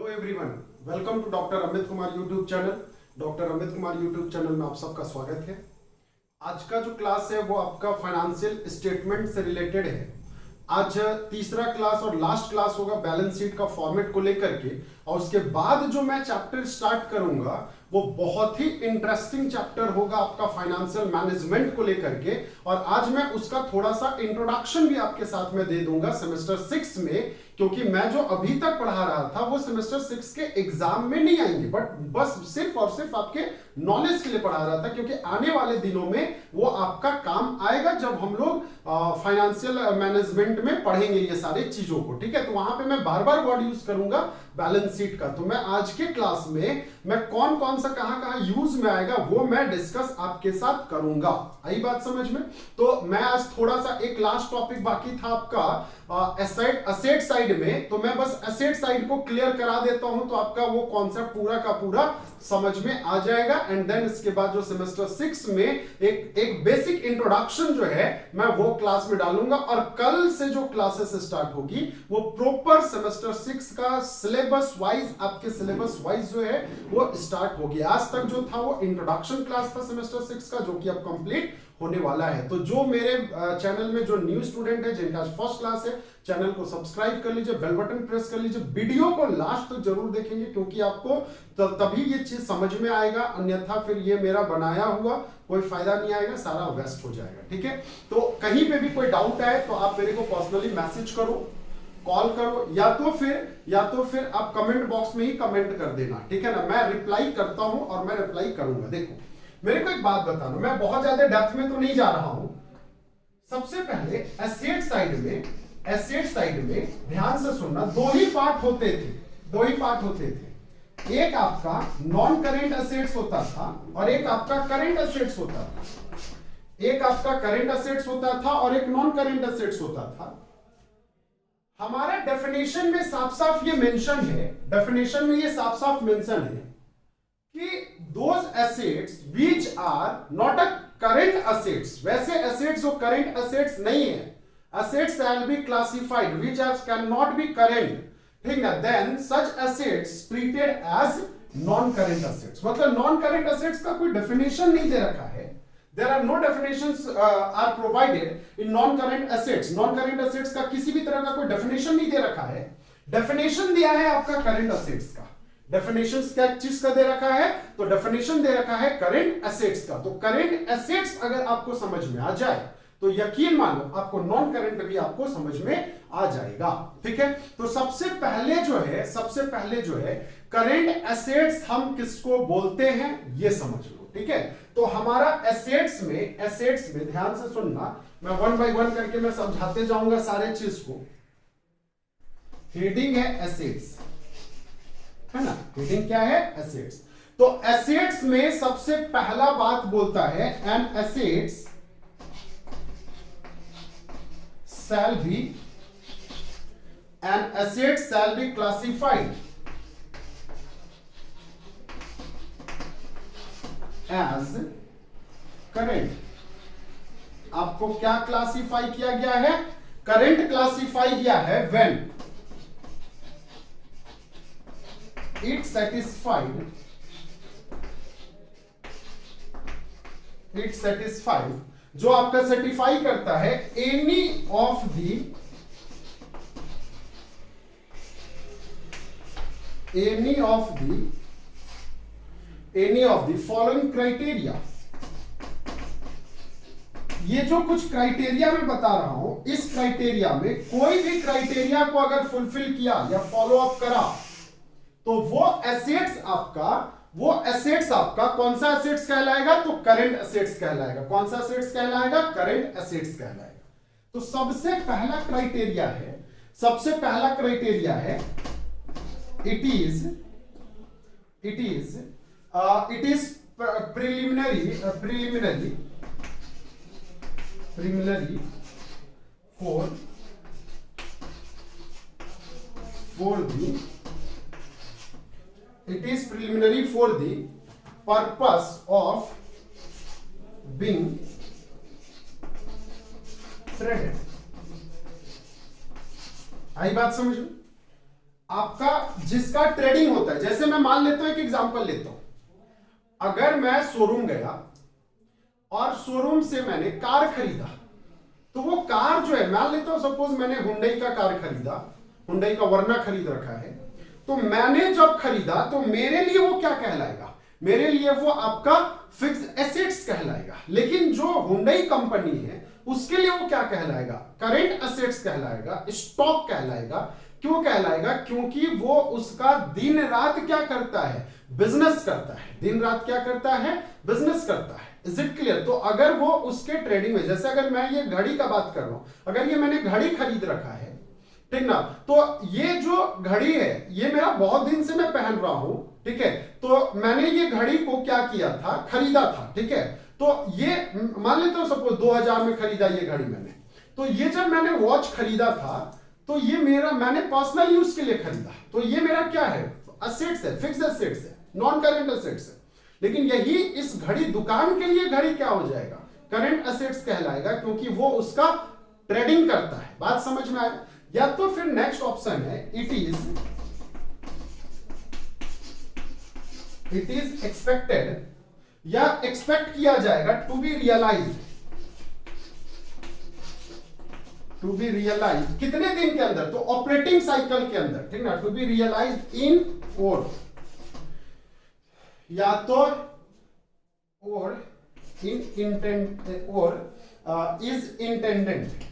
Hello everyone, welcome to doctor Amit Kumar YouTube channel. Doctor Amit Kumar YouTube channel में आप सबका स्वागत है। आज का जो क्लास है वो आपका फाइनेंशियल स्टेटमेंट से रिलेटेड है। आज तीसरा क्लास और लास्ट क्लास होगा बैलेंस शीट का फॉर्मेट को लेकर के, और उसके बाद जो मैं चैप्टर स्टार्ट करूंगा वो बहुत ही इंटरेस्टिंग चैप्टर होगा आपका फाइनेंशियल मैनेजमेंट को लेकर के। और आज मैं उसका थोड़ा सा इंट्रोडक्शन भी आपके साथ में दे दूंगा सेमेस्टर 6 में, क्योंकि मैं जो अभी तक पढ़ा रहा था वो सेमेस्टर 6 के एग्जाम में नहीं आएंगे, बट बस सिर्फ और सिर्फ आपके नॉलेज के लिए पढ़ा रहा था, क्योंकि आने वाले दिनों में वो आपका काम आएगा जब हम लोग फाइनेंशियल मैनेजमेंट में पढ़ेंगे ये सारी चीजों को। ठीक है, तो वहां पे मैं बार बार वर्ड यूज करूंगा बैलेंस शीट का। तो मैं आज के क्लास में मैं कौन कौन सा कहां कहां यूज में आएगा वो मैं डिस्कस आपके साथ करूंगा। आई बात समझ में? तो मैं आज थोड़ा सा एक लास्ट टॉपिक बाकी था आपका एसेट साइड में, तो मैं बस एसेट साइड को क्लियर करा देता हूं तो आपका वो कॉन्सेप्ट पूरा का पूरा समझ में आ जाएगा। एंड देन इसके बाद जो सेमेस्टर 6 में एक बेसिक इंट्रोडक्शन जो है मैं वो क्लास में डालूंगा, और कल से जो क्लासेस स्टार्ट होगी वो प्रॉपर सेमेस्टर 6 का सिलेबस वाइज, आपके सिलेबस वाइज जो है वो स्टार्ट होगी। आज तक जो था वो इंट्रोडक्शन क्लास था सेमेस्टर 6 का, जो कि अब कंप्लीट होने वाला है। तो जो मेरे चैनल में जो न्यू स्टूडेंट है जिनका फर्स्ट क्लास है, चैनल को सब्सक्राइब कर लीजिए, बेल बटन प्रेस कर लीजिए, वीडियो को लास्ट तक जरूर देखेंगे, क्योंकि आपको तभी ये चीज समझ में आएगा, अन्यथा फिर ये मेरा बनाया हुआ कोई फायदा नहीं आएगा, सारा वेस्ट हो जाएगा। ठीक है, तो कहीं पे भी कोई डाउट आए तो आप मेरे को पर्सनली मैसेज करो, कॉल करो, या तो फिर आप कमेंट बॉक्स में ही कमेंट कर देना। ठीक है ना, मैं रिप्लाई करता हूं और मैं रिप्लाई करूंगा। देखो, मेरे को एक बात बताना, मैं बहुत ज्यादा डेप्थ में तो नहीं जा रहा हूं। सबसे पहले एसेट साइड में ध्यान से सुनना, दो ही पार्ट होते थे। एक आपका नॉन करेंट एसेट्स होता था और एक आपका करेंट एसेट्स होता था। एक आपका करेंट एसेट्स होता था और एक नॉन करेंट एसेट्स होता था। हमारा डेफिनेशन में साफ साफ ये मेंशन है, कि those assets which are not a current assets, वैसे एसेट्स जो करेंट एसेट्स नहीं है, assets shall be classified which cannot be current, ठीक है, then such assets treated as non current assets। मतलब non current assets का कोई definition नहीं दे रखा है, there are no definitions are provided in non current assets। non current assets का किसी भी तरह का कोई definition नहीं दे रखा है। definition दिया है आपका current assets का। definitions क्या चीज का दे रखा है? तो definition दे रखा है current assets का। तो current assets अगर आपको समझ में आ जाए तो यकीन मानो आपको नॉन करेंट भी आपको समझ में आ जाएगा। ठीक है, तो सबसे पहले जो है करेंट एसेट्स हम किसको बोलते हैं ये समझ लो। ठीक है, तो हमारा एसेट्स में ध्यान से सुनना, मैं वन बाय वन करके मैं समझाते जाऊंगा सारे चीज को। हेडिंग है एसेट्स, है ना, हेडिंग क्या है? एसेट्स। तो एसेट्स में सबसे पहला बात बोलता है an assets shall be classified as current। आपको क्या क्लासिफाई किया गया है? करंट क्लासिफाई किया है when it satisfied जो आपका सर्टिफाई करता है any of the following criteria. ये जो कुछ क्राइटेरिया मैं बता रहा हूं, इस क्राइटेरिया में कोई भी क्राइटेरिया को अगर फुलफिल किया या फॉलो अप करा तो वो एसेट्स आपका कौन सा एसेट्स कहलाएगा? तो करंट एसेट्स कहलाएगा। कौन सा एसेट्स कहलाएगा? करंट एसेट्स कहलाएगा। तो सबसे पहला क्राइटेरिया है it is preliminary for the purpose of being traded। आई बात समझ में? आपका जिसका ट्रेडिंग होता है, जैसे मैं मान लेता हूं, एक एग्जांपल लेता हूं, अगर मैं शोरूम गया और शोरूम से मैंने कार खरीदा, तो वो कार जो है, मान लेता हूं सपोज मैंने हुंडई का कार खरीदा, हुंडई का वर्ना खरीद रखा है, तो मैंने जब खरीदा तो मेरे लिए वो क्या कहलाएगा, मेरे लिए वो आपका फिक्स्ड एसेट्स कहलाएगा। लेकिन जो हुंडई कंपनी है उसके लिए वो क्या कहलाएगा, करेंट एसेट्स कहलाएगा, स्टॉक कहलाएगा। क्यों कहलाएगा, क्योंकि वो उसका दिन रात क्या करता है, बिजनेस करता है, दिन रात क्या करता है, बिजनेस करता है। Is it clear? तो अगर वो उसके ट्रेडिंग में, जैसे अगर मैं ये घड़ी का बात कर रहा हूं, अगर ये मैंने घड़ी खरीद रखा है, ठीक ना, तो ये जो घड़ी है ये मेरा बहुत दिन से मैं पहन रहा हूं, ठीक है, तो मैंने ये घड़ी को क्या किया था, खरीदा था, ठीक है, तो ये मान लेते हो सपोज 2000 में खरीदा ये घड़ी मैंने, तो ये जब मैंने वॉच खरीदा था तो ये मेरा, मैंने पर्सनल यूज के लिए खरीदा, तो ये मेरा क्या है, असेट्स है, फिक्स्ड असेट्स है, नॉन करेंट असेट्स है। लेकिन यही इस घड़ी दुकान के लिए घड़ी क्या हो जाएगा, करेंट असेट्स कहलाएगा, क्योंकि वो उसका ट्रेडिंग करता है। बात समझ में आया? या तो फिर नेक्स्ट ऑप्शन है, इट इज एक्सपेक्टेड, या एक्सपेक्ट किया जाएगा, to be realised, to be realised कितने दिन के अंदर, तो ऑपरेटिंग साइकिल के अंदर, ठीक ना, टू बी रियलाइज्ड इन और, या तो और इन इंटेंड और इज इंटेंडेंट,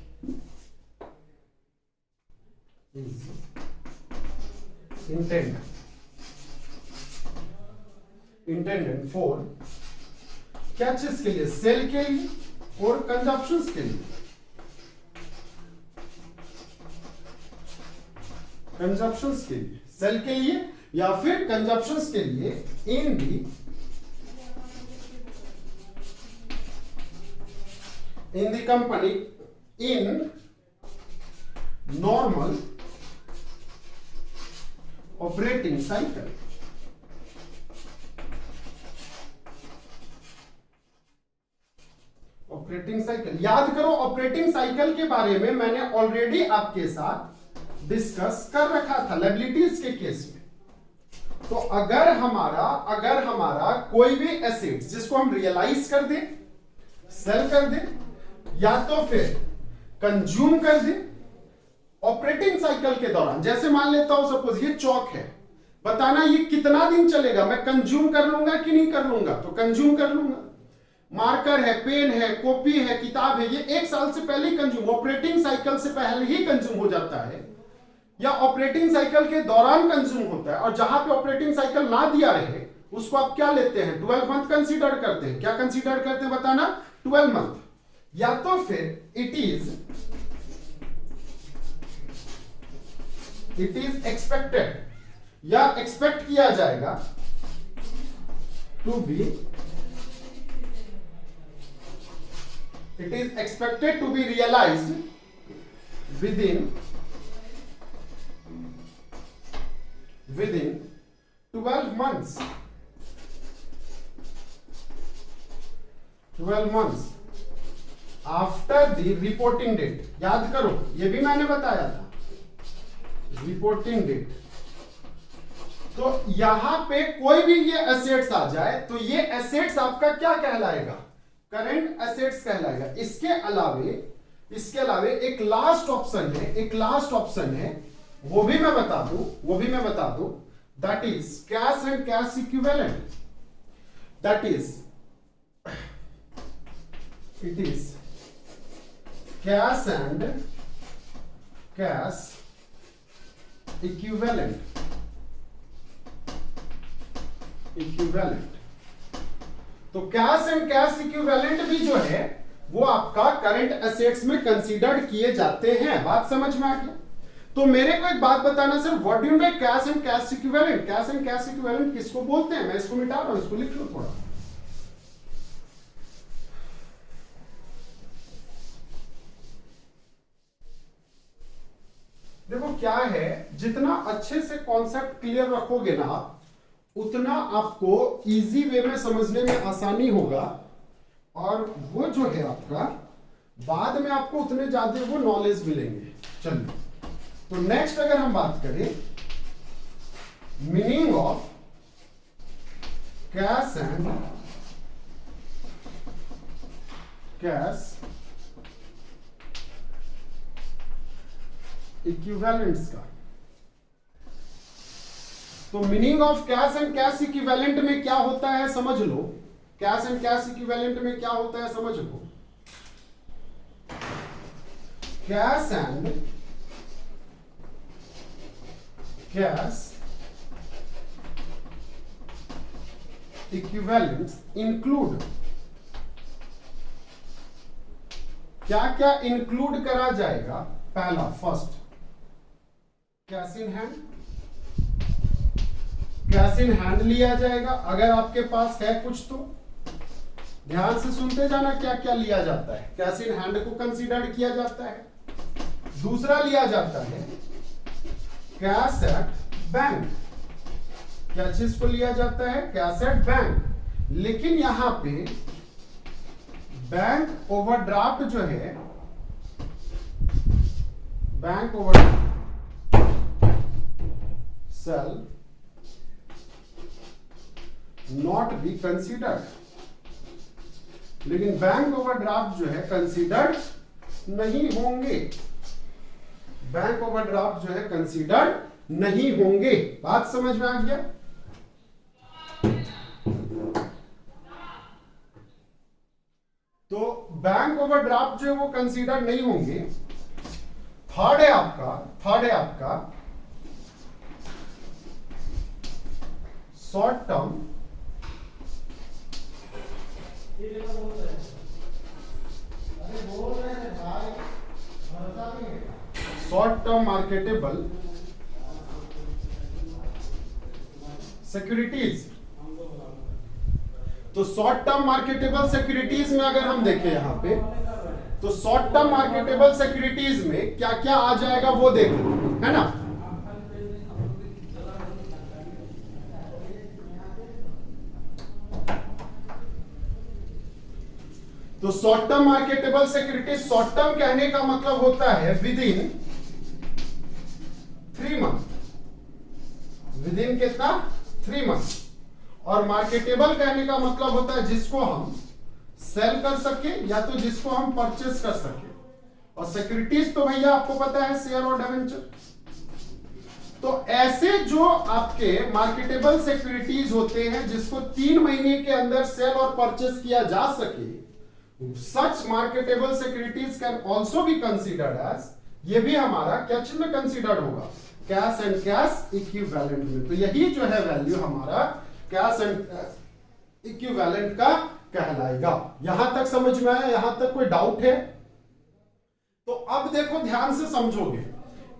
इंटेंडेंट फॉर क्या चीज के लिए, सेल के लिए और कंजप्शंस के लिए, कंजप्शंस के लिए, सेल के लिए या फिर कंजप्शंस के लिए, in the company in normal operating cycle. Operating cycle याद करो, ऑपरेटिंग साइकिल के बारे में मैंने ऑलरेडी आपके साथ डिस्कस कर रखा था लायबिलिटीज के केस में। तो अगर हमारा कोई भी एसेट्स जिसको हम रियलाइज कर दें, सेल कर दें, या तो फिर कंज्यूम कर दें ऑपरेटिंग साइकिल के दौरान, जैसे मान लेता हूं सपोज ये चौक है, बताना ये कितना दिन चलेगा, मैं कंज्यूम कर लूंगा कि नहीं कर लूंगा, तो कंज्यूम कर लूंगा। मार्कर है, पेन है, कॉपी है, किताब है, ये 1 साल से पहले ही कंज्यूम, ऑपरेटिंग साइकिल से पहले ही कंज्यूम हो जाता है, या ऑपरेटिंग साइकिल के दौरान कंज्यूम होता है। और जहां पे ऑपरेटिंग साइकिल ना दिया रहे उसको आप क्या लेते हैं, 12 मंथ कंसीडर करते हैं। क्या कंसीडर करते हैं बताना, 12 मंथ। या तो फिर इट इज एक्सपेक्टेड, या एक्सपेक्ट किया जाएगा, to be, it is expected to be realised within 12 months, 12 months after the reporting date. याद करो, ये भी मैंने बताया था, रिपोर्टिंग डेट। तो यहां पे कोई भी ये एसेट्स आ जाए तो ये एसेट्स आपका क्या कहलाएगा, करंट एसेट्स कहलाएगा। इसके अलावे एक लास्ट ऑप्शन है, वो भी मैं बता दूं, that is cash and cash equivalent, that is it is cash and cash equivalent. तो कैश एंड कैश इक्विवेलेंट भी जो है वो आपका करंट एसेट्स में कंसीडर्ड किए जाते हैं। बात समझ में आ गया? तो मेरे को एक बात बताना sir, what do you mean by cash and cash equivalent? Cash and cash equivalent किसको बोलते हैं? मैं इसको मिटा रहा हूं, इसको लिख लो थोड़ा। देखो क्या है, जितना अच्छे से कॉन्सेप्ट क्लियर रखोगे ना आप, उतना आपको इजी वे में समझने में आसानी होगा, और वो जो है आपका बाद में आपको उतने ज्यादा वो नॉलेज मिलेंगे। चलिए, तो नेक्स्ट अगर हम बात करें meaning of cash and cash equivalents का। तो meaning of cash and cash equivalent में क्या होता है समझ लो। कैश एंड कैश इक्विवेलेंट में क्या होता है समझ लो। Cash and cash equivalents include, क्या क्या इंक्लूड करा जाएगा। पहला first cash in hand, cash in hand लिया जाएगा अगर आपके पास है कुछ तो। ध्यान से सुनते जाना क्या क्या लिया जाता है। कैश इन हैंड को कंसीडर किया जाता है। दूसरा लिया जाता है कैश एट बैंक, क्या चीज को लिया जाता है कैश एट बैंक। लेकिन यहां पे बैंक ओवरड्राफ्ट जो है, bank overdraft shall not be considered, लेकिन बैंक ओवरड्राफ्ट जो है कंसीडर्ड नहीं होंगे। बैंक ओवरड्राफ्ट जो है कंसीडर्ड नहीं होंगे। बात समझ में आ गया। तो बैंक ओवरड्राफ्ट जो है वो कंसीडर नहीं होंगे। थर्ड है आपका शॉर्ट टर्म मार्केटेबल सिक्योरिटीज। तो शॉर्ट टर्म मार्केटेबल सिक्योरिटीज में अगर हम देखें यहां पे, तो शॉर्ट टर्म मार्केटेबल सिक्योरिटीज में क्या क्या आ जाएगा वो देख लो, है ना। तो short term marketable securities, short term कहने का मतलब होता है with in 3 month. With in कितना 3 मंथ। और मार्केटेबल कहने का मतलब होता है जिसको हम सेल कर सके या तो जिसको हम परचेस कर सके। और सिक्योरिटीज तो भैया आपको पता है शेयर और डिवेंचर। तो ऐसे जो आपके मार्केटेबल सिक्योरिटीज होते हैं जिसको 3 महीने के अंदर सेल और परचेस किया जा सके, such marketable securities can also be considered as, ये भी हमारा क्या चिन्ह कंसिडर्ड होगा कैश एंड कैश इक्विवेलेंट में। तो यही जो है वैल्यू हमारा कैश एंड इक्विवेलेंट का कहलाएगा। यहां तक समझ में आया? यहां तक कोई डाउट है? तो अब देखो ध्यान से समझोगे,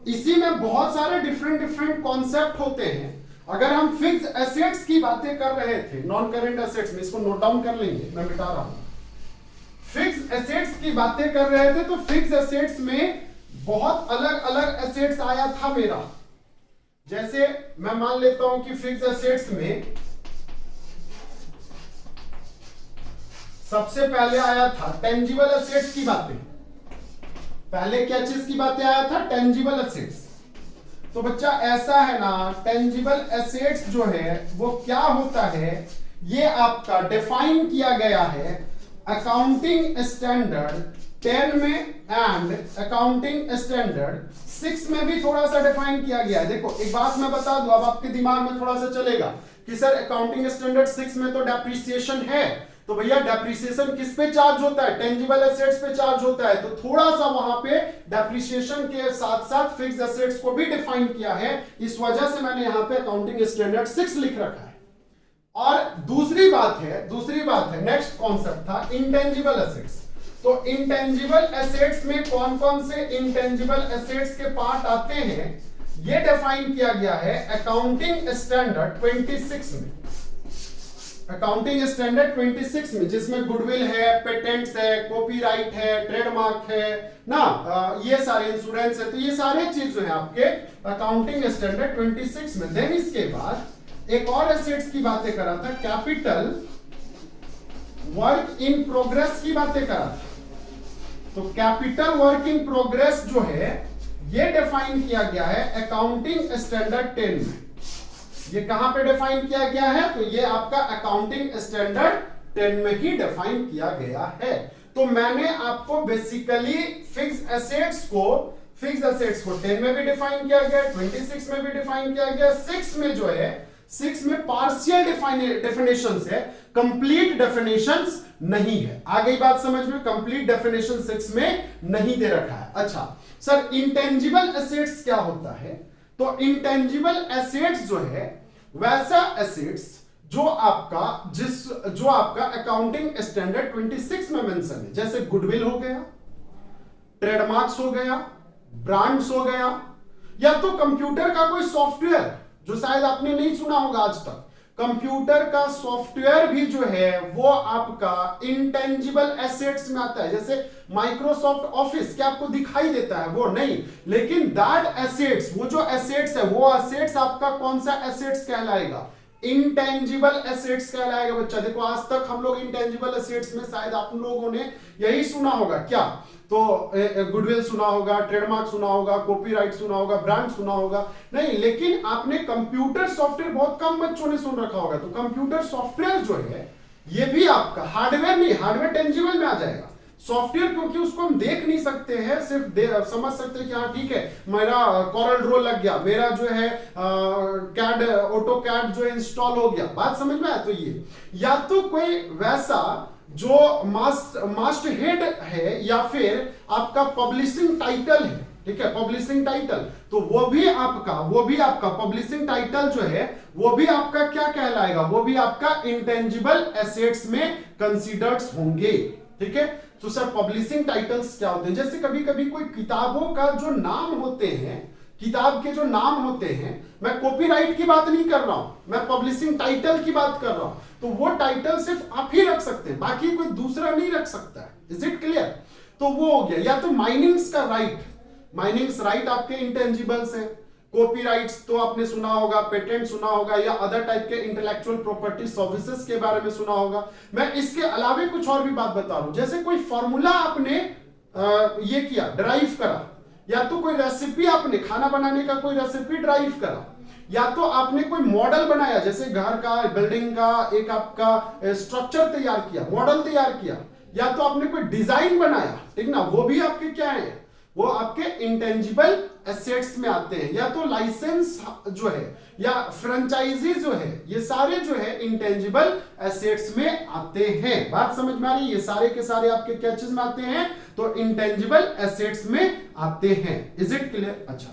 इसी में बहुत सारे डिफरेंट कॉन्सेप्ट होते हैं। अगर हम फिक्स एसेट्स की बातें कर रहे थे, नॉन करेंट एसेट्स में, इसको नोट डाउन कर लेंगे, मैं मिटा रहा हूं। फिक्स एसेट्स की बातें कर रहे थे तो फिक्स एसेट्स में बहुत अलग अलग एसेट्स आया था मेरा। जैसे मैं मान लेता हूं कि फिक्स एसेट्स में सबसे पहले आया था टेंजिबल एसेट्स की बातें। पहले क्या चीज की बातें आया था? Tangible assets. तो बच्चा ऐसा है ना, टेंजिबल एसेट्स जो है वो क्या होता है, ये आपका डिफाइन किया गया है अकाउंटिंग स्टैंडर्ड 10 में एंड अकाउंटिंग स्टैंडर्ड 6 में भी थोड़ा सा डिफाइन किया गया है। देखो एक बात मैं बता दूं, अब आपके दिमाग में थोड़ा सा चलेगा कि सर अकाउंटिंग स्टैंडर्ड 6 में तो डेप्रिसिएशन है, तो भैया डेप्रिसिएशन किस पे चार्ज होता है? टेंजिबल एसेट्स पे चार्ज होता है। तो थोड़ा सा वहां पे डेप्रिसिएशन के साथ साथ फिक्स एसेट्स को भी डिफाइन किया है, इस वजह से मैंने यहां पे अकाउंटिंग स्टैंडर्ड 6 लिख रखा है। और दूसरी बात है नेक्स्ट कॉन्सेप्ट था इंटेंजिबल एसेट्स। तो इंटेंजिबल एसेट्स में कौन कौन से इंटेंजिबल एसेट्स के पार्ट आते हैं, ये डिफाइन किया गया है अकाउंटिंग स्टैंडर्ड 26 में। अकाउंटिंग स्टैंडर्ड 26 में, जिसमें गुडविल है, पेटेंट्स है, कॉपीराइट है, ट्रेडमार्क है ना, ये सारे इंश्योरेंस है। तो ये सारे चीज जो है आपके अकाउंटिंग स्टैंडर्ड 26 में। देन इसके बाद एक और एसेट्स की बातें करा था, कैपिटल वर्क इन प्रोग्रेस की बातें करा था। तो कैपिटल वर्क इन प्रोग्रेस जो है ये डिफाइन किया गया है अकाउंटिंग स्टैंडर्ड 10 में। ये कहां पे डिफाइन किया गया है? तो ये आपका अकाउंटिंग स्टैंडर्ड 10 में ही डिफाइन किया गया है। तो मैंने आपको बेसिकली फिक्स्ड एसेट्स को 10 में भी डिफाइन किया गया, 26 में भी डिफाइन किया गया, 6 में जो है 6 में पार्शियल डेफिनेशंस है, कंप्लीट डेफिनेशंस नहीं है। आ गई बात समझ में? कंप्लीट डेफिनेशन 6 में नहीं दे रखा है। अच्छा सर, इंटेंजिबल एसेट्स क्या होता है? तो इंटेंजिबल एसेट्स जो है वैसा एसेट्स जो आपका अकाउंटिंग स्टैंडर्ड 26 में मेंशन है, जैसे गुडविल हो गया, ट्रेडमार्क्स हो गया, ब्रांड्स हो गया, या तो कंप्यूटर का कोई सॉफ्टवेयर जो शायद आपने नहीं सुना होगा आज तक, कंप्यूटर का सॉफ्टवेयर भी जो है वो आपका इंटेंजिबल एसेट्स में आता है। जैसे माइक्रोसॉफ्ट ऑफिस क्या आपको दिखाई देता है? वो नहीं, लेकिन दैट एसेट्स, वो जो एसेट्स है वो एसेट्स आपका कौन सा एसेट्स कहलाएगा? इंटेंजिबल एसेट्स कहलाएगा। बच्चा देखो, आज तक हम लोग इंटेंजिबल एसेट्स में शायद आप लोगों ने यही सुना होगा, क्या? तो गुडविल सुना होगा, ट्रेडमार्क सुना होगा, कॉपीराइट सुना होगा, ब्रांड सुना होगा, नहीं, लेकिन आपने कंप्यूटर सॉफ्टवेयर बहुत कम बच्चों ने सुन रखा होगा। तो कंप्यूटर सॉफ्टवेयर जो है ये भी आपका हार्डवेयर नहीं, हार्डवेयर टेंजिबल में आ जाएगा। सॉफ्टवेयर क्योंकि उसको हम देख नहीं सकते हैं, सिर्फ समझ सकते हैं कि हाँ ठीक है मेरा कॉरल ड्रॉ लग गया, मेरा जो है कैड ऑटो कैड जो है इंस्टॉल हो गया। बात समझ में आया? तो ये या तो कोई वैसा जो मास्ट हेड है या फिर आपका पब्लिशिंग टाइटल है, ठीक है, पब्लिशिंग टाइटल, तो वो भी आपका पब्लिशिंग टाइटल जो है वो भी आपका क्या कहलाएगा? वो भी आपका इंटेंजिबल एसेट्स में कंसीडर्ड होंगे, ठीक है। तो सर पब्लिशिंग टाइटल्स क्या होते हैं? जैसे कभी कभी कोई किताबों का जो नाम होते हैं, किताब के जो नाम होते हैं, मैं कॉपीराइट की बात नहीं कर रहा हूं, मैं पब्लिशिंग टाइटल की बात कर रहा हूं, तो वो टाइटल सिर्फ आप ही रख सकते हैं, बाकी कोई दूसरा नहीं रख सकता है। Is it clear? तो वो हो गया। या तो माइनिंग्स का राइट, माइनिंग्स राइट आपके इंटेंजिबल्स हैं, कॉपीराइट्स तो आपने सुना होगा, पेटेंट सुना होगा, या अदर टाइप के इंटेलेक्चुअल प्रॉपर्टी सर्विसेज के बारे में सुना होगा। मैं इसके अलावा कुछ और भी बात बता रहा हूं, जैसे कोई फॉर्मूला आपने ये किया, ड्राइव करा, या तो कोई रेसिपी आपने खाना बनाने का कोई रेसिपी ड्राइव करा, या तो आपने कोई मॉडल बनाया, जैसे घर का, बिल्डिंग का एक आपका स्ट्रक्चर तैयार किया, मॉडल तैयार किया, या तो आपने कोई डिजाइन बनाया, ठीक ना, वो भी आपके क्या है? वो आपके इंटेंजिबल एसेट्स में आते हैं। या तो लाइसेंस जो है या फ्रेंचाइजी जो है, ये सारे जो है इंटेंजिबल एसेट्स में आते हैं। बात समझ में आ रही है? ये सारे के सारे आपके क्या चीज में आते हैं? तो इंटेंजिबल एसेट्स में आते हैं। Is it clear? अच्छा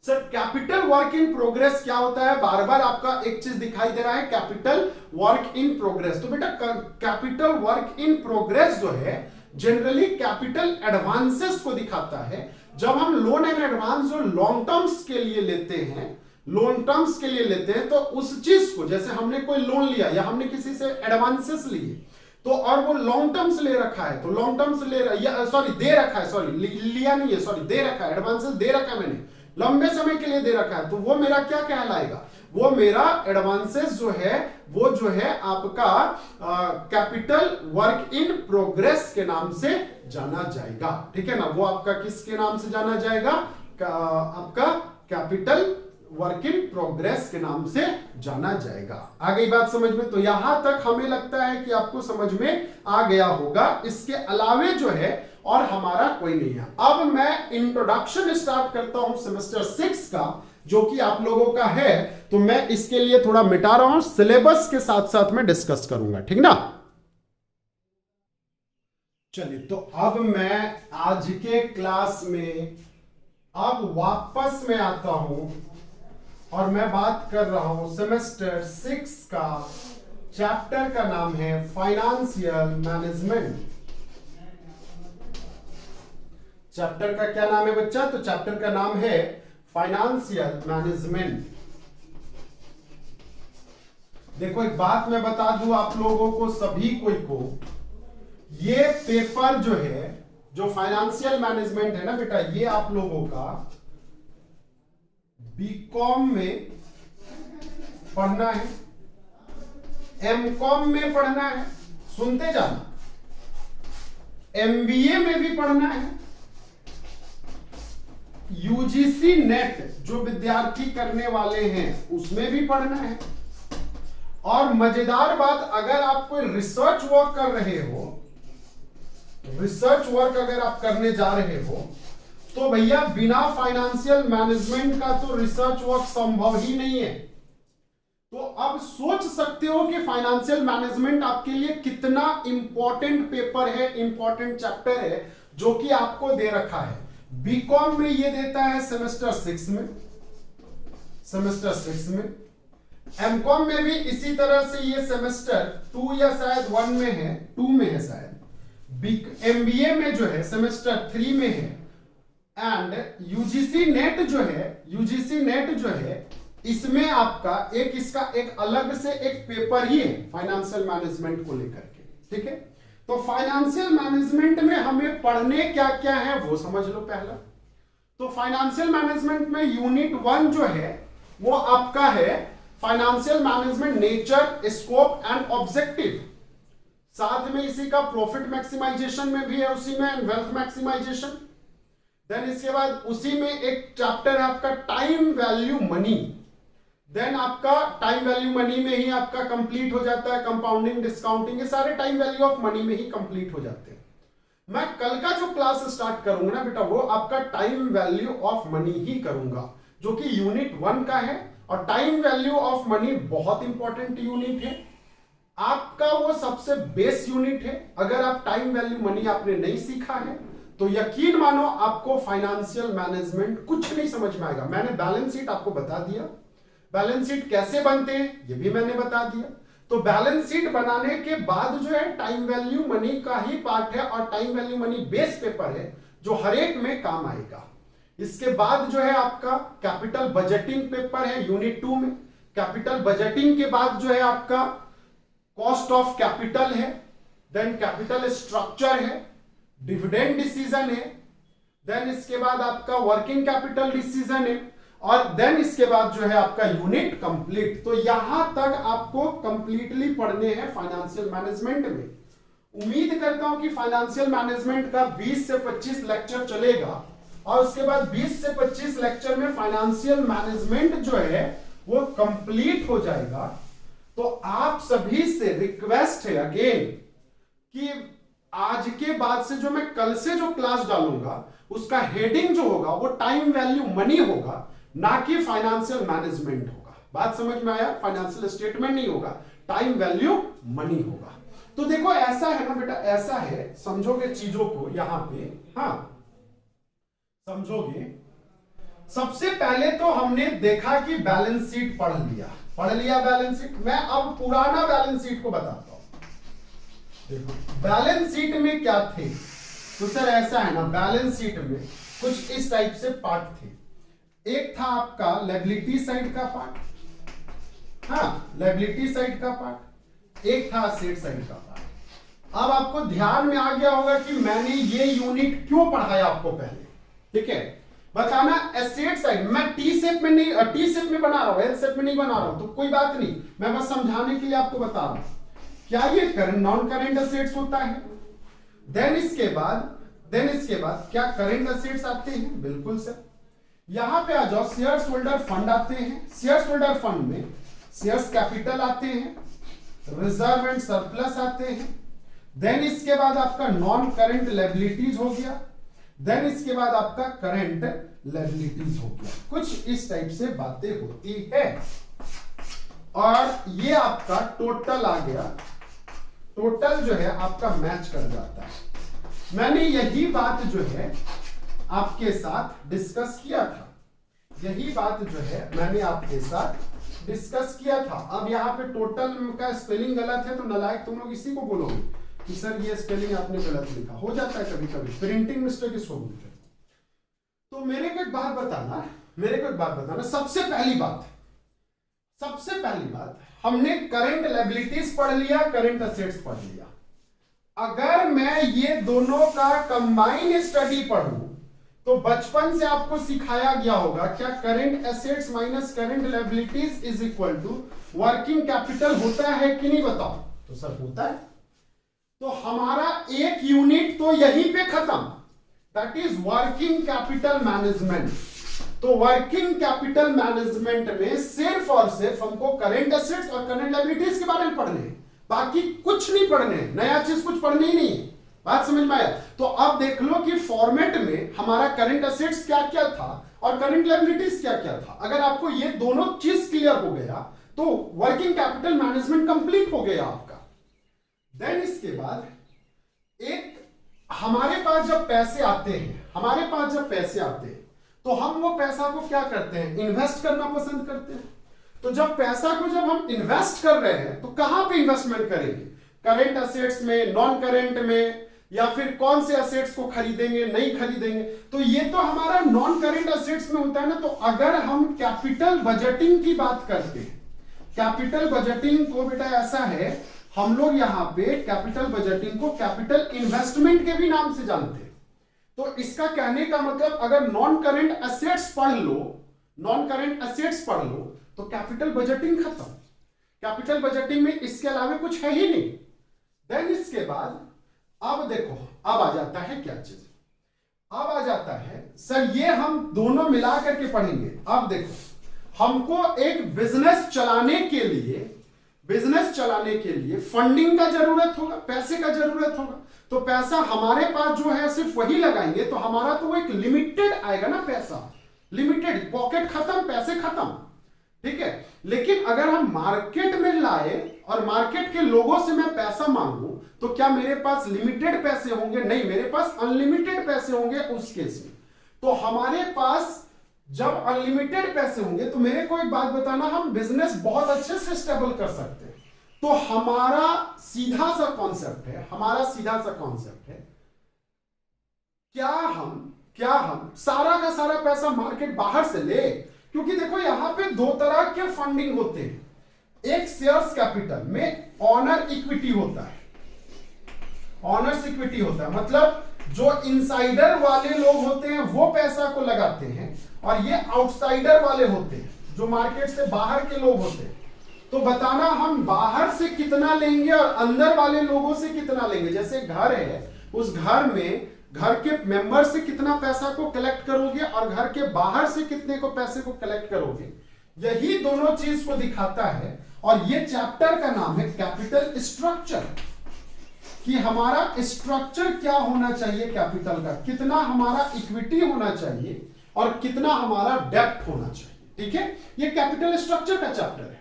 sir, capital work in progress क्या होता है? बार बार आपका एक चीज दिखाई दे रहा है, कैपिटल वर्क इन प्रोग्रेस। तो बेटा कैपिटल वर्क इन प्रोग्रेस जो है जनरली कैपिटल एडवांसेस को दिखाता है। जब हम लोन एंड एडवांस जो लॉन्ग टर्म्स के लिए लेते हैं, लॉन्ग टर्म्स के लिए लेते हैं, तो उस चीज को, जैसे हमने कोई लोन लिया या हमने किसी से एडवांसेस लिए, तो और वो लॉन्ग टर्म्स ले रखा है, तो लॉन्ग टर्म्स दे रखा है, लिया नहीं है, दे रखा है, एडवांसेस दे रखा है मैंने, लंबे समय के लिए दे रखा है, तो वो मेरा क्या कहलाएगा? वो मेरा एडवांसेस जो है वो जो है आपका कैपिटल वर्क इन प्रोग्रेस के नाम से जाना जाएगा, ठीक है ना। वो आपका किसके नाम से जाना जाएगा? आपका कैपिटल वर्क इन प्रोग्रेस के नाम से जाना जाएगा। आ गई बात समझ में? तो यहां तक हमें लगता है कि आपको समझ में आ गया होगा। इसके अलावे जो है और हमारा कोई नहीं है। अब मैं इंट्रोडक्शन स्टार्ट करता हूं सेमेस्टर 6 का, जो कि आप लोगों का है, तो मैं इसके लिए थोड़ा मिटा रहा हूं, सिलेबस के साथ साथ में डिस्कस करूंगा, ठीक ना। चलिए, तो अब मैं आज के क्लास में अब वापस में आता हूं और मैं बात कर रहा हूं सेमेस्टर 6 का। चैप्टर का नाम है फाइनेंशियल मैनेजमेंट। चैप्टर का क्या नाम है बच्चा? तो चैप्टर का नाम है फाइनेंशियल मैनेजमेंट। देखो एक बात मैं बता दूं आप लोगों को, सभी को, ये पेपर जो है, जो फाइनेंशियल मैनेजमेंट है ना बेटा, ये आप लोगों का बीकॉम में पढ़ना है, एमकॉम में पढ़ना है, सुनते जाना, एमबीए में भी पढ़ना है, यूजीसी नेट जो विद्यार्थी करने वाले हैं उसमें भी पढ़ना है। और मजेदार बात, अगर आप कोई रिसर्च वर्क कर रहे हो, रिसर्च वर्क अगर आप करने जा रहे हो, तो भैया बिना फाइनेंशियल मैनेजमेंट का तो रिसर्च वर्क संभव ही नहीं है। तो अब सोच सकते हो कि फाइनेंशियल मैनेजमेंट आपके लिए कितना इंपॉर्टेंट पेपर है, इंपॉर्टेंट चैप्टर है जो कि आपको दे रखा है। बीकॉम में ये देता है सेमेस्टर 6 में, सेमेस्टर 6 में। एमकॉम में भी इसी तरह से ये सेमेस्टर 2 या शायद 1 में है, 2 में है शायद। एमबीए में जो है सेमेस्टर 3 में है। एंड यूजीसी नेट जो है, यूजीसी नेट जो है, इसमें आपका एक इसका एक अलग से एक पेपर ही है फाइनेंशियल मैनेजमेंट को लेकर के, ठीक है। तो फाइनेंशियल मैनेजमेंट में हमें पढ़ने क्या क्या है वो समझ लो पहला। तो फाइनेंशियल मैनेजमेंट में यूनिट 1 जो है वो आपका है financial management nature, scope and objective. साथ में इसी का प्रॉफिट मैक्सिमाइजेशन में भी है, उसी में वेल्थ मैक्सिमाइजेशन। देन इसके बाद उसी में एक चैप्टर है आपका टाइम वैल्यू मनी। देन आपका टाइम वैल्यू मनी में ही आपका कंप्लीट हो जाता है कंपाउंडिंग, डिस्काउंटिंग, ये सारे टाइम वैल्यू ऑफ मनी में ही कंप्लीट हो जाते हैं। मैं कल का जो क्लास स्टार्ट करूंगा ना बेटा, वो आपका टाइम वैल्यू ऑफ मनी ही करूंगा, जो कि यूनिट 1 का है। और टाइम वैल्यू ऑफ मनी बहुत इंपॉर्टेंट यूनिट है आपका, वो सबसे बेस यूनिट है। अगर आप टाइम वैल्यू मनी आपने नहीं सीखा है तो यकीन मानो आपको फाइनेंशियल मैनेजमेंट कुछ नहीं समझ में आएगा। मैंने बैलेंस शीट आपको बता दिया, बैलेंस शीट कैसे बनते हैं ये भी मैंने बता दिया। तो बैलेंस शीट बनाने के बाद जो है टाइम वैल्यू मनी का ही पार्ट है, और time value money base paper है जो हर एक में काम आएगा। इसके बाद जो है आपका कैपिटल बजटिंग पेपर है यूनिट 2 में। कैपिटल बजटिंग के बाद जो है आपका कॉस्ट ऑफ कैपिटल है, देन कैपिटल स्ट्रक्चर है, डिविडेंड डिसीजन है, देन इसके बाद आपका वर्किंग कैपिटल डिसीजन है, और देन इसके बाद जो है आपका यूनिट कंप्लीट। तो यहां तक आपको कंप्लीटली पढ़ने हैं फाइनेंशियल मैनेजमेंट में। उम्मीद करता हूं कि फाइनेंशियल मैनेजमेंट का 20 से 25 लेक्चर चलेगा, और उसके बाद 20 से 25 लेक्चर में फाइनेंशियल मैनेजमेंट जो है वो कंप्लीट हो जाएगा। तो आप सभी से रिक्वेस्ट है अगेन कि आज के बाद से जो मैं कल से जो क्लास डालूंगा उसका हेडिंग जो होगा वो टाइम वैल्यू मनी होगा, ना कि फाइनेंशियल मैनेजमेंट होगा। बात समझ में आया? फाइनेंशियल स्टेटमेंट नहीं होगा, टाइम वैल्यू मनी होगा। तो देखो ऐसा है ना बेटा, ऐसा है, समझोगे चीजों को यहां पे, हाँ समझोगे। सबसे पहले तो हमने देखा कि बैलेंस शीट पढ़ लिया बैलेंस शीट। मैं अब पुराना बैलेंस शीट को बताता हूं। देखो बैलेंस शीट में क्या थे, तो सर ऐसा है ना, बैलेंस शीट में कुछ इस टाइप से पार्ट थे। एक था आपका लायबिलिटी साइड का पार्ट, हाँ लायबिलिटी साइड का पार्ट, एक था असेट साइड का पार्ट। अब आपको ध्यान में आ गया होगा कि मैंने ये यूनिट क्यों पढ़ाया आपको पहले, ठीक है। बताना एसेट साइड मैं टी शेप में नहीं, टी शेप में बना रहा हूं, एल शेप में नहीं बना रहा हूं, तो कोई बात नहीं, मैं बस समझाने के लिए आपको बता रहा हूं। क्या ये करंट नॉन करंट एसेट्स होता है? देन इसके बाद क्या करंट एसेट्स आते हैं? बिल्कुल सर। यहां पे आ जाओ, शेयर्स होल्डर फंड आते हैं। शेयर्स होल्डर फंड में शेयर्स कैपिटल आते हैं, रिजर्व एंड सरप्लस आते हैं। देन इसके बाद आपका नॉन करंट लायबिलिटीज हो गया, देन इसके बाद आपका करंट लायबिलिटीज हो गया। कुछ इस टाइप से बातें होती है, और ये आपका टोटल आ गया। टोटल जो है आपका मैच कर जाता है। मैंने यही बात जो है आपके साथ डिस्कस किया था, यही बात जो है मैंने आपके साथ डिस्कस किया था। अब यहाँ पे टोटल का स्पेलिंग गलत है तो नालायक तुम लोग इसी को बोलोगे कि सर ये स्पेलिंग आपने गलत लिखा। हो जाता है कभी कभी, प्रिंटिंग मिस्टेक इसको बोलते हैं। तो मेरे को एक बात बताना, सबसे पहली बात हमने करंट लायबिलिटीज पढ़ लिया, करंट एसेट्स पढ़ लिया। अगर मैं ये दोनों का कंबाइन स्टडी पढ़ूं तो बचपन से आपको सिखाया गया होगा क्या current assets minus current liabilities is equal to working capital होता है कि नहीं? बताओ। तो सर होता है। तो हमारा एक यूनिट तो यहीं पे खत्म, that is working capital management. तो वर्किंग कैपिटल मैनेजमेंट में सिर्फ और सिर्फ हमको करेंट एसेट्स और करेंट लायबिलिटीज के बारे में पढ़ने हैं, बाकी कुछ नहीं पढ़ने, नया चीज कुछ पढ़ने ही नहीं है। बात समझ में आया? तो अब देख लो कि फॉर्मेट में हमारा करंट एसेट्स क्या क्या था और करंट लायबिलिटीज क्या क्या था। अगर आपको ये दोनों चीज क्लियर हो गया तो वर्किंग कैपिटल मैनेजमेंट कंप्लीट हो गया आपका। देन इसके बाद एक हमारे पास जब पैसे आते हैं, तो हम वो पैसा को क्या करते हैं, इन्वेस्ट करना पसंद करते हैं। तो जब पैसा को जब हम इन्वेस्ट कर रहे हैं तो कहां पे इन्वेस्टमेंट करेंगे, करेंट एसेट्स में, नॉन करेंट में, या फिर कौन से एसेट्स को खरीदेंगे, नहीं खरीदेंगे। तो ये तो हमारा नॉन करेंट एसेट्स में होता है ना। तो अगर हम कैपिटल बजटिंग की बात करते हैं, कैपिटल बजटिंग को बेटा ऐसा है, हम लोग यहां पे कैपिटल बजटिंग को कैपिटल इन्वेस्टमेंट के भी नाम से जानते हैं। तो इसका कहने का मतलब अगर नॉन करेंट एसेट्स पढ़ लो तो कैपिटल बजटिंग खत्म। कैपिटल बजटिंग में इसके अलावा कुछ है ही नहीं। देन इसके बाद अब देखो, अब आ जाता है क्या चीज, अब आ जाता है सर ये हम दोनों मिला करके पढ़ेंगे। अब देखो, हमको एक बिजनेस चलाने के लिए फंडिंग का जरूरत होगा, पैसे का जरूरत होगा। तो पैसा हमारे पास जो है सिर्फ वही लगाएंगे तो हमारा तो एक लिमिटेड आएगा ना, पैसा लिमिटेड, पॉकेट खत्म, पैसे खत्म, ठीक है। लेकिन अगर हम मार्केट में लाए और मार्केट के लोगों से मैं पैसा मांगू तो क्या मेरे पास लिमिटेड पैसे होंगे? नहीं, मेरे पास अनलिमिटेड पैसे होंगे उस केस में। तो हमारे पास जब अनलिमिटेड पैसे होंगे तो मेरे को एक बात बताना, हम बिजनेस बहुत अच्छे से स्टेबल कर सकते हैं। तो हमारा सीधा सा कॉन्सेप्ट है, क्या हम सारा का सारा पैसा मार्केट बाहर से ले? क्योंकि देखो यहां पे दो तरह के फंडिंग होते हैं। एक शेयर्स कैपिटल में ऑनर इक्विटी होता है, ऑनर्स इक्विटी होता है, मतलब जो इनसाइडर वाले लोग होते हैं वो पैसा को लगाते हैं, और ये आउटसाइडर वाले होते हैं जो मार्केट से बाहर के लोग होते हैं। तो बताना हम बाहर से कितना लेंगे और अंदर वाले लोगों से कितना लेंगे। जैसे घर है, उस घर में घर के मेंबर से कितना पैसा को कलेक्ट करोगे और घर के बाहर से कितने को पैसे को कलेक्ट करोगे, यही दोनों चीज को दिखाता है। और ये चैप्टर का नाम है कैपिटल स्ट्रक्चर, कि हमारा स्ट्रक्चर क्या होना चाहिए कैपिटल का, कितना हमारा इक्विटी होना चाहिए और कितना हमारा डेब्ट होना चाहिए, ठीक है। ये कैपिटल स्ट्रक्चर का चैप्टर है।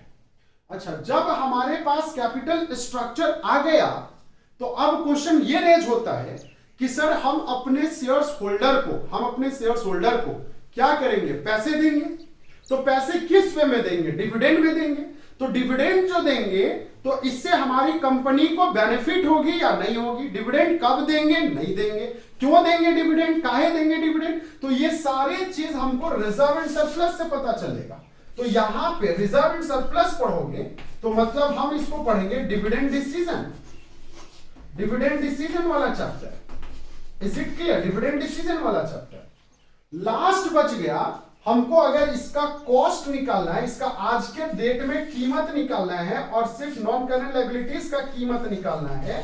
अच्छा, जब हमारे पास कैपिटल स्ट्रक्चर आ गया तो अब क्वेश्चन ये रेज होता है कि सर हम अपने शेयर्स होल्डर को क्या करेंगे, पैसे देंगे। तो पैसे किस वे में देंगे, डिविडेंड में देंगे। तो डिविडेंड जो देंगे तो इससे हमारी कंपनी को बेनिफिट होगी या नहीं होगी, डिविडेंड कब देंगे, नहीं देंगे, क्यों देंगे डिविडेंड, काहे देंगे डिविडेंड। तो ये सारे चीज हमको रिजर्व एंड सरप्लस से पता चलेगा। तो यहां पे रिजर्व एंड सरप्लस पढ़ोगे तो मतलब हम इसको पढ़ेंगे डिविडेंड डिसीजन वाला chapter. Is it clear? Dividend decision वाला चैप्टर लास्ट बच गया। हमको अगर इसका कॉस्ट निकालना है, इसका आज के डेट में कीमत निकालना है और सिर्फ नॉन करंट लायबिलिटीज का कीमत निकालना है,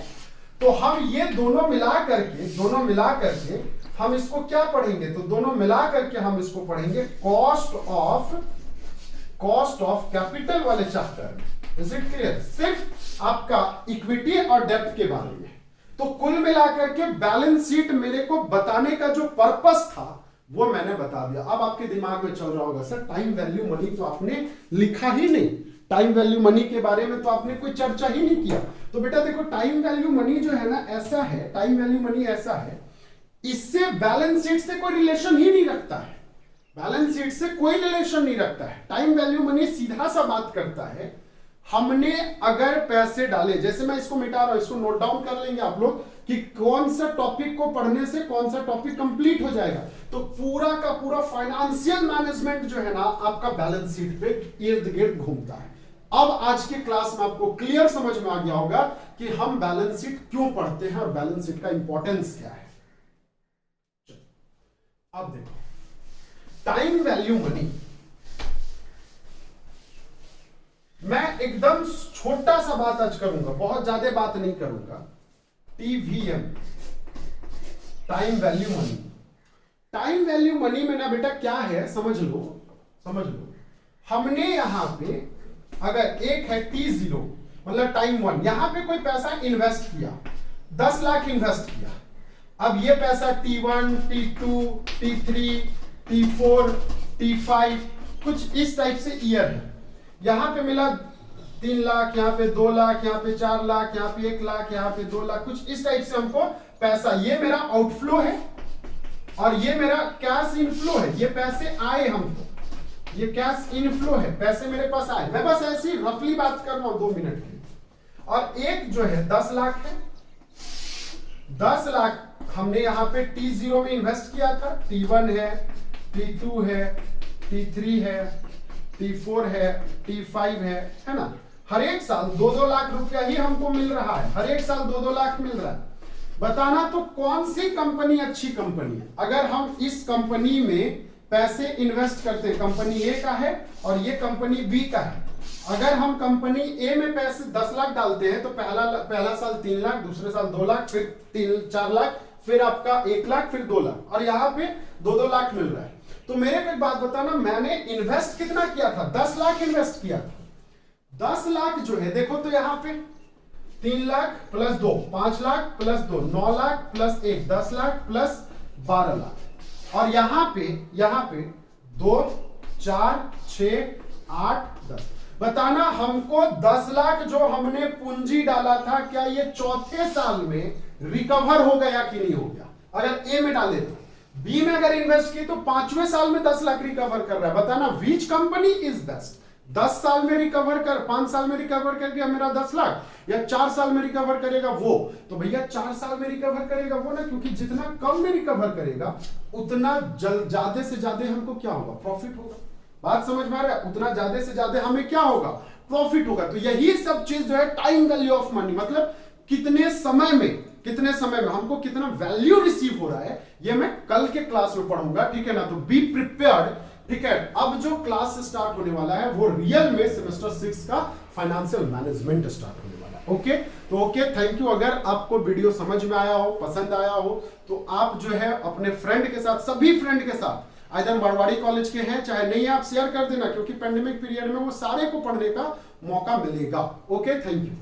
तो हम ये दोनों मिला करके हम इसको क्या पढ़ेंगे, तो दोनों मिला करके हम इसको पढ़ेंगे कॉस्ट ऑफ कैपिटल वाले चैप्टर में। Is it clear? सिर्फ आपका इक्विटी और डेब्ट के बारे में। तो कुल मिलाकर के बैलेंस शीट मेरे को बताने का जो पर्पस था वो मैंने बता दिया। अब आपके दिमाग में चल रहा होगा सर टाइम वैल्यू मनी तो आपने लिखा ही नहीं, टाइम वैल्यू मनी के बारे में तो आपने कोई चर्चा ही नहीं किया। तो बेटा देखो, टाइम वैल्यू मनी जो है ना, ऐसा है, टाइम वैल्यू मनी ऐसा है, इससे बैलेंस शीट से कोई रिलेशन ही नहीं रखता है, बैलेंस शीट से कोई रिलेशन नहीं रखता है। टाइम वैल्यू मनी सीधा सा बात करता है, हमने अगर पैसे डाले, जैसे मैं इसको मिटा रहा हूं, इसको नोट डाउन कर लेंगे आप लोग कि कौन सा टॉपिक को पढ़ने से कौन सा टॉपिक कंप्लीट हो जाएगा। तो पूरा का पूरा फाइनेंशियल मैनेजमेंट जो है ना आपका बैलेंस शीट पे इर्द गिर्द घूमता है। अब आज के क्लास में आपको क्लियर समझ में आ गया होगा कि हम बैलेंस शीट क्यों पढ़ते हैं और बैलेंस शीट का इंपॉर्टेंस क्या है। अब देखो, टाइम वैल्यू मनी मैं एकदम छोटा सा बात आज करूंगा, बहुत ज्यादा बात नहीं करूंगा। TVM, time value money, time value money में ना बेटा क्या है, समझ लो। हमने यहां पे अगर एक है T0 मतलब टाइम 1, यहां पे कोई पैसा इन्वेस्ट किया, 10 लाख इन्वेस्ट किया। अब ये पैसा T1, T2, T3, T4, T5 कुछ इस टाइप से ईयर है। यहां पे मिला 3 लाख, यहाँ पे 2 लाख, यहाँ पे 4 लाख, यहाँ पे 1 लाख, यहाँ पे 2 लाख, कुछ इस टाइप से हमको पैसा, ये मेरा आउटफ्लो है और ये मेरा कैश इनफ्लो है। ये पैसे आए हमको, ये कैश इनफ्लो है, पैसे मेरे पास आए। मैं बस ऐसी रफली बात कर रहा हूं 2 मिनट की। और एक जो है 10 लाख है, 10 लाख हमने यहां पे T0 में इन्वेस्ट किया था। T1 है, T2 है, T3 है, T4 है, T5 है ना। हर एक साल 2-2 लाख रुपया ही हमको मिल रहा है, हर एक साल 2-2 लाख मिल रहा है। बताना तो कौन सी कंपनी अच्छी कंपनी है। अगर हम इस कंपनी में पैसे इन्वेस्ट करते हैं, कंपनी ए का है और ये कंपनी बी का है। अगर हम कंपनी ए में पैसे 10 लाख डालते हैं तो पहला साल 3 लाख, दूसरे साल 2 लाख, फिर 3-4 लाख, फिर आपका 1 लाख, फिर 2 लाख, और यहाँ पे 2-2 लाख मिल रहा है। तो मेरे को एक बात बताना, मैंने इन्वेस्ट कितना किया था? 10 लाख इन्वेस्ट किया था। 10 लाख जो है देखो तो यहाँ पे 3 lakh plus 2 5 lakh plus 2 9 lakh plus 1 10 lakh plus 12 lakh, और यहां पे 2 4 6 8 10। बताना हमको 10 लाख जो हमने पूंजी डाला था, क्या ये चौथे साल में रिकवर हो गया कि नहीं हो गया? अगर ए में डाले तो, बी में अगर इन्वेस्ट किए तो 5वें साल में 10 लाख रिकवर कर रहा है। बताना विच कंपनी इज बेस्ट? 10 साल में रिकवर कर, 5 साल में रिकवर कर गया मेरा 10 लाख, या 4 साल में रिकवर करेगा वो? तो भैया 4 साल में रिकवर करेगा वो ना, क्योंकि जितना कम में रिकवर करेगा उतना ज्यादा से ज्यादा हमको क्या होगा? प्रॉफिट होगा। बात समझ में आ रहा है? उतना ज्यादा से ज्यादा हमें क्या होगा? प्रॉफिट होगा। तो यही सब चीज जो है टाइम वैल्यू ऑफ मनी, मतलब कितने समय में हमको कितना वैल्यू रिसीव हो रहा है, ये मैं कल के क्लास में पढ़ूंगा, ठीक है ना। तो बी प्रिपेयर्ड, ठीक है। अब जो क्लास स्टार्ट होने वाला है वो रियल में सेमेस्टर 6 का फाइनेंशियल मैनेजमेंट स्टार्ट होने वाला है। ओके, तो ओके, थैंक यू। अगर आपको वीडियो समझ में आया हो, पसंद आया हो, तो आप जो है अपने फ्रेंड के साथ, सभी फ्रेंड के साथ, आइदर मारवाड़ी कॉलेज के हैं चाहे नहीं, आप शेयर कर देना, क्योंकि पेंडेमिक पीरियड में वो सारे को पढ़ने का मौका मिलेगा। Okay, thank you.